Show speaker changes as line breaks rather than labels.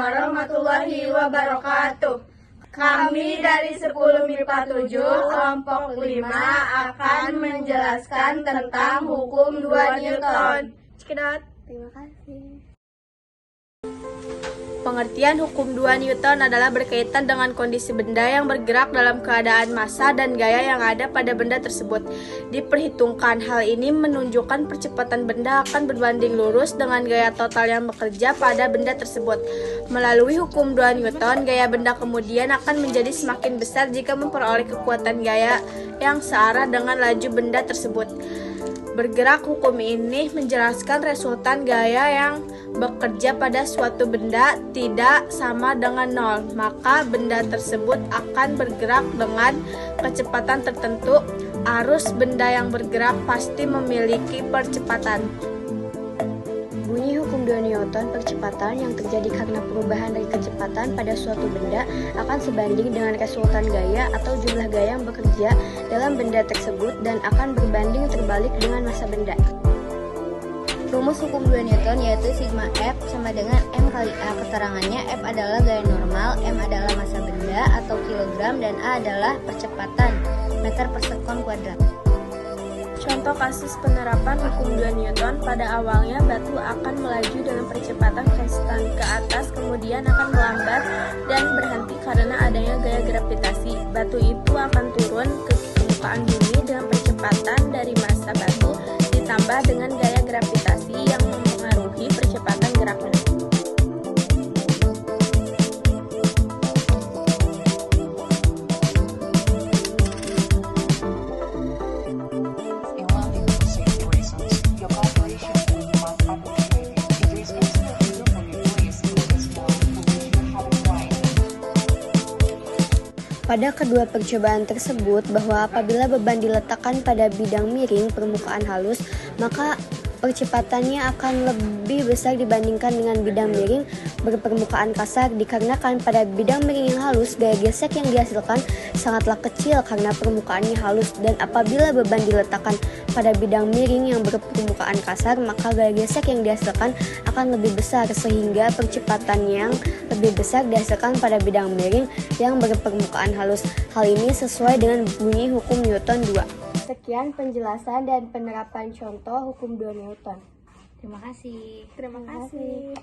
warahmatullahi wabarakatuh. Kami dari 10 MIPA 7 kelompok 5 akan menjelaskan tentang hukum 2 Newton. Cekidot.
Terima kasih.
Pengertian hukum 2 Newton adalah berkaitan dengan kondisi benda yang bergerak dalam keadaan massa dan gaya yang ada pada benda tersebut. Diperhitungkan, hal ini menunjukkan percepatan benda akan berbanding lurus dengan gaya total yang bekerja pada benda tersebut. Melalui hukum 2 Newton, gaya benda kemudian akan menjadi semakin besar jika memperoleh kekuatan gaya yang searah dengan laju benda tersebut. Bergerak, hukum ini menjelaskan resultan gaya yang bekerja pada suatu benda tidak sama dengan nol, maka benda tersebut akan bergerak dengan kecepatan tertentu. Arus benda yang bergerak pasti memiliki percepatan.
Bunyi hukum 2 Newton, percepatan yang terjadi karena perubahan dari kecepatan pada suatu benda akan sebanding dengan resultan gaya atau jumlah gaya yang bekerja dalam benda tersebut dan akan berbanding terbalik dengan massa benda. Rumus hukum 2 Newton yaitu sigma F sama dengan M kali A. Keterangannya, F adalah gaya normal, M adalah massa benda atau kilogram, dan A adalah percepatan meter per sekon kuadrat.
Contoh kasus penerapan hukum 2 Newton, pada awalnya batu akan melaju dengan percepatan konstan ke atas, kemudian akan melambat dan berhenti karena adanya gaya gravitasi. Batu itu akan turun ke permukaan bumi dengan percepatan dari massa batu ditambah dengan gaya gravitasi yang mempengaruhi percepatan geraknya.
Pada kedua percobaan tersebut, bahwa apabila beban diletakkan pada bidang miring permukaan halus, maka percepatannya akan lebih besar dibandingkan dengan bidang miring berpermukaan kasar, dikarenakan pada bidang miring yang halus, gaya gesek yang dihasilkan sangatlah kecil karena permukaannya halus, dan apabila beban diletakkan pada bidang miring yang berpermukaan kasar, maka gaya gesek yang dihasilkan akan lebih besar, sehingga percepatan yang lebih besar dihasilkan pada bidang miring yang berpermukaan halus. Hal ini sesuai dengan bunyi hukum Newton 2.
Sekian penjelasan dan penerapan contoh hukum 2 Newton.
Terima kasih.
Terima kasih.